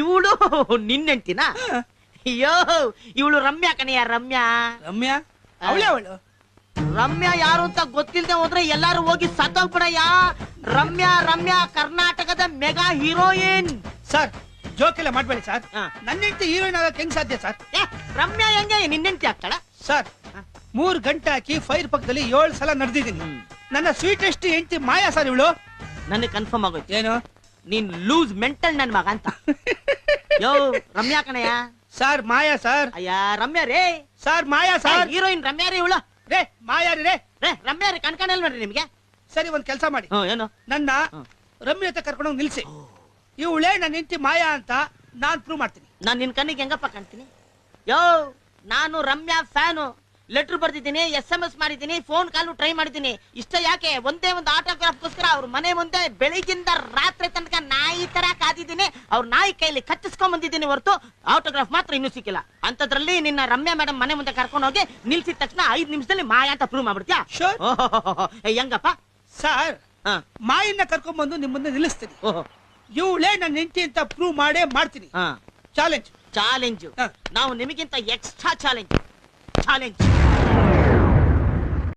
ಇವಳು ನಿನ್ನೆಂಟಿನ? ಅಯ್ಯೋ ಇವಳು ರಮ್ಯಾ ಕಣಯ್ಯ, ರಮ್ಯಾ. ರಮ್ಯಾ ಅವಳೇ ಅವಳು. ರಮ್ಯಾ ಯಾರು ಅಂತ ಗೊತ್ತಿಲ್ಲದೆ ಹೋದ್ರೆ ಎಲ್ಲಾರು ಹೋಗಿ ಸತ್ತೋಗ್ಬಿಡಯ್ಯ. ರಮ್ಯಾ ರಮ್ಯಾ ಕರ್ನಾಟಕದ ಮೆಗಾ ಹೀರೋಯಿನ್. ಸರ್ ಜೋಕೆಲ್ಲ ಮಾಡ್ಬೇಡಿ ಸರ್. ನನ್ನ ಹೆಂಡತಿ ಹೀರೋಯಿನ್ ಆಗಕ್ಕೆ ಹೆಂಗ್ ಸಾಧ್ಯ ಸರ್? ರಮ್ಯಾ ಹೆಂಗೆ ನಿನ್ನೆಂಟಿ ಆಗ್ತಾಳ ಸರ್? 3 ಗಂಟೆ ಹಾಕಿ ಫೈರ್ ಪಕ್ಕದಲ್ಲಿ 7 ಸಲ ನಡೆದಿದ್ದೀನಿ. ನನ್ನ ಸ್ವೀಟೆಸ್ಟ್ ಹೆಂಡತಿ ಮಾಯಾ ಸರ್ ಇವಳು. ನನಗೆ ಕನ್ಫರ್ಮ್ ಆಗೋಯ್ತು. ಏನು? ನೀನ್ ಲೂಸ್ ಮೆಂಟಲ್ ನನ್ ಮಗ ಅಂತ. ಯೋ ರಮ್ಯಾ ಕಣಯ್ಯ. ಸರ್ ಮಾಯಾ ಸರ್. ಅಯ್ಯ ರಮ್ಯಾ ರೇ. ಸರ್ ಮಾಯಾ ಸರ್. ಹೀರೋಯಿನ್ ರಮ್ಯಾ ರೇ ಇವಳು. ರೇ ಮಾಯಾ ರೇ. ರಮ್ಯಾ ರೇ ಕಣ್ಕಣಲ್ ನೋಡ್ರಿ ನಿಮ್ಗೆ. ಸರಿ ಒಂದ್ ಕೆಲಸ ಮಾಡಿ, ಏನು ನನ್ನ ರಮ್ಯಾ ಹತ್ರ ಕರ್ಕೊಂಡೋಗಿ ನಿಲ್ಸಿ. ಇವಳೇ ನನ್ನ ಹೆಂಡತಿ ಮಾಯಾ ಅಂತ ನಾನ್ ಪ್ರೂವ್ ಮಾಡ್ತೀನಿ. ನಾನ್ ನಿನ್ ಕಣ್ಣಿಗೆ ಹೆಂಗಪ್ಪ ಕಾಣ್ತೀನಿ? ಯೋ ನಾನು ರಮ್ಯಾ ಫ್ಯಾನು. ಲೆಟರ್ ಬರ್ದಿದ್ದೀನಿ, SMS ಮಾಡಿದ್ದೀನಿ, ಫೋನ್ ಕಾಲು ಟ್ರೈ ಮಾಡಿದ್ದೀನಿ. ಇಷ್ಟ ಯಾಕೆ? ಒಂದೇ ಒಂದು ಆಟೋಗ್ರಾಫ್ಗೋಸ್ಕರ ಅವ್ರ ಮನೆ ಮುಂದೆ ಬೆಳಿಗ್ಗಿಂದ ರಾತ್ರಿ ತನಕ ನಾಯಿ ತರ ಕಾದಿದ್ದೀನಿ. ಅವ್ರ ನಾಯಿ ಕೈಲಿ ಕಚ್ಚಿಸ್ಕೊಂಡ್ ಬಂದಿದ್ದೀನಿ ಹೊರತು ಆಟೋಗ್ರಾಫ್ ಮಾತ್ರ ಇನ್ನೂ ಸಿಕ್ಕಿಲ್ಲ. ಅಂತದ್ರಲ್ಲಿ ನಿನ್ನ ರಮ್ಯಾ ಮೇಡಮ್ ಮನೆ ಮುಂದೆ ಕರ್ಕೊಂಡು ಹೋಗಿ ನಿಲ್ಸಿದ ತಕ್ಷಣ 5 ನಿಮಿಷದಲ್ಲಿ ಮಾಯಾ ಅಂತ ಪ್ರೂವ್ ಮಾಡ್ಬಿಡ್ತೀಯಾ? ಹೆಂಗಪ್ಪ? ಸರ್ ಮಾಯನ್ನ ಕರ್ಕೊಂಡ್ ಬಂದು ನಿಮ್ ಮುಂದೆ ನಿಲ್ಲಿಸ್ತೀನಿ. ಇವಳೇ ನನ್ನ ಹೆಂಡತಿ ಅಂತ ಪ್ರೂವ್ ಮಾಡೇ ಮಾಡ್ತೀನಿ. ಚಾಲೆಂಜ್. ಚಾಲೆಂಜ್. ನಾವು ನಿಮಗಿಂತ ಎಕ್ಸ್ಟ್ರಾ ಚಾಲೆಂಜ್.